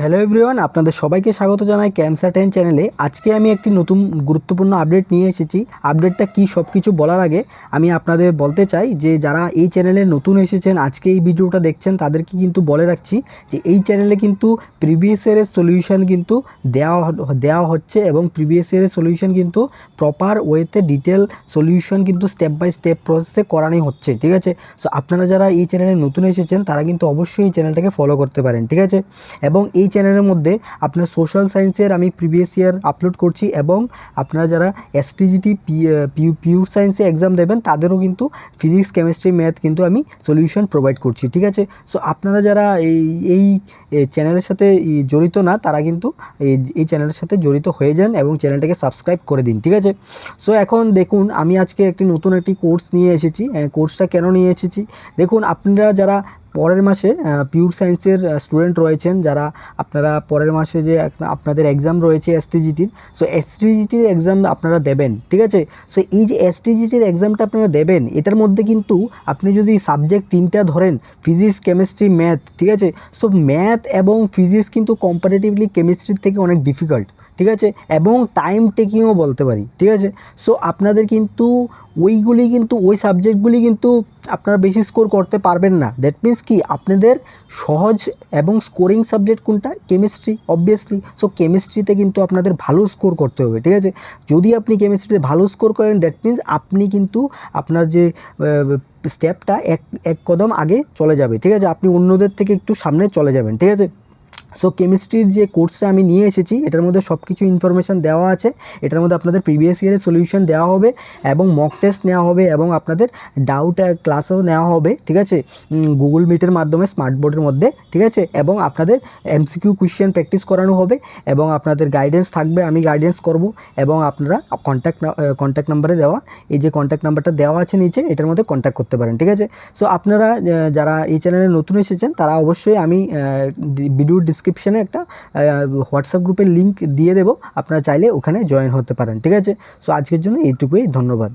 Hello everyone, আপনাদের সবাইকে স্বাগত জানাই ক্যামসা10 চ্যানেলে। আজকে আমি একটি নতুন গুরুত্বপূর্ণ আপডেট নিয়ে এসেছি। আপডেটটা কি সব কিছু বলার আগে আমি আপনাদের বলতে চাই যে যারা এই চ্যানেলে নতুন এসেছেন, আজকে এই ভিডিওটা দেখছেন, তাদেরকে কিন্তু বলে রাখছি যে এই চ্যানেলে কিন্তু প্রিভিয়াস ইয়ারের সলিউশন কিন্তু দেওয়া হচ্ছে এবং প্রিভিয়াস ইয়ারের সলিউশন কিন্তু প্রপার ওয়েতে ডিটেল সলিউশন কিন্তু স্টেপ বাই স্টেপ প্রসেসে করানোই হচ্ছে, ঠিক আছে। সো আপনারা যারা এই চ্যানেলে নতুন এসেছেন তারা কিন্তু অবশ্যই এই চ্যানেলটাকে ফলো করতে পারেন, ঠিক আছে। এবং এই চ্যানেলের মধ্যে আপনার সোশ্যাল সায়েন্সের আমি প্রিভিয়াস ইয়ার আপলোড করছি এবং আপনারা যারা এসটিজিটি পিওর সায়েন্সে এক্সাম দেবেন তাদেরও কিন্তু ফিজিক্স, কেমিস্ট্রি, ম্যাথ কিন্তু আমি সলিউশন প্রোভাইড করছি, ঠিক আছে। সো আপনারা যারা এই চ্যানেলের সাথে জড়িত না তারা কিন্তু এই চ্যানেলের সাথে জড়িত হয়ে যান এবং চ্যানেলটাকে সাবস্ক্রাইব করে দিন, ঠিক আছে। সো এখন দেখুন, আমি আজকে নতুন একটি কোর্স নিয়ে এসেছি। কোর্সটা কেন নিয়ে এসেছি দেখুন, আপনারা যারা পরের মাসে পিওর সায়েন্সের স্টুডেন্ট রয়েছেন, যারা আপনারা পরের মাসে যে আপনাদের এক্সাম রয়েছে এসটিজিটির, সো এসটিজিটির এক্সাম আপনারা দেবেন, ঠিক আছে। সো এই যে এসটিজিটির এক্সামটা আপনারা দেবেন, এটার মধ্যে কিন্তু আপনি যদি সাবজেক্ট তিনটা ধরেন, ফিজিক্স, কেমিস্ট্রি, ম্যাথ, ঠিক আছে। সো ম্যাথ এবং ফিজিক্স কিন্তু কম্পারেটিভলি কেমিস্ট্রির থেকে অনেক ডিফিকাল্ট, ঠিক আছে, এবং টাইম টেকিংও বলতে পারি, ঠিক আছে। সো আপনাদের কিন্তু ওই সাবজেক্টগুলি কিন্তু আপনারা বেশি স্কোর করতে পারবেন না। দ্যাট মিন্স কি, আপনাদের সহজ এবং স্কোরিং সাবজেক্ট কোনটা? Chemistry, obviously. সো কেমিস্ট্রিতে কিন্তু আপনাদের ভালো স্কোর করতে হবে, ঠিক আছে। যদি আপনি কেমিস্ট্রিতে ভালো স্কোর করেন, দ্যাট মিন্স আপনি কিন্তু আপনার যে স্টেপটা এক কদম আগে চলে যাবে, ঠিক আছে। আপনি অন্যদের থেকে একটু সামনে চলে যাবেন, ঠিক আছে। সো কেমিস্ট্রির যে কোর্সটা আমি নিয়ে এসেছি, এটার মধ্যে সব কিছু ইনফরমেশান দেওয়া আছে। এটার মধ্যে আপনাদের প্রিভিয়াস ইয়ারের সলিউশন দেওয়া হবে এবং মক টেস্ট নেওয়া হবে এবং আপনাদের ডাউট ক্লাসও নেওয়া হবে, ঠিক আছে, গুগল মিটের মাধ্যমে, স্মার্ট বোর্ডের মধ্যে, ঠিক আছে। এবং আপনাদের এমসিকিউ কোয়েশ্চেন প্র্যাকটিস করানো হবে এবং আপনাদের গাইডেন্স থাকবে, আমি গাইডেন্স করব। এবং আপনারা কন্ট্যাক্ট নাম্বারে দেওয়া, এই যে কন্ট্যাক্ট নাম্বারটা দেওয়া আছে নিচে, এটার মধ্যে কন্ট্যাক্ট করতে পারেন, ঠিক আছে। সো আপনারা যারা এই চ্যানেলে নতুন এসেছেন তারা অবশ্যই, আমি ভিডিও ডিসক্রিপশানে একটা হোয়াটসঅ্যাপ গ্রুপের লিঙ্ক দিয়ে দেবো, আপনারা চাইলে ওখানে জয়েন হতে পারেন, ঠিক আছে। সো আজকের জন্য এইটুকুই, ধন্যবাদ।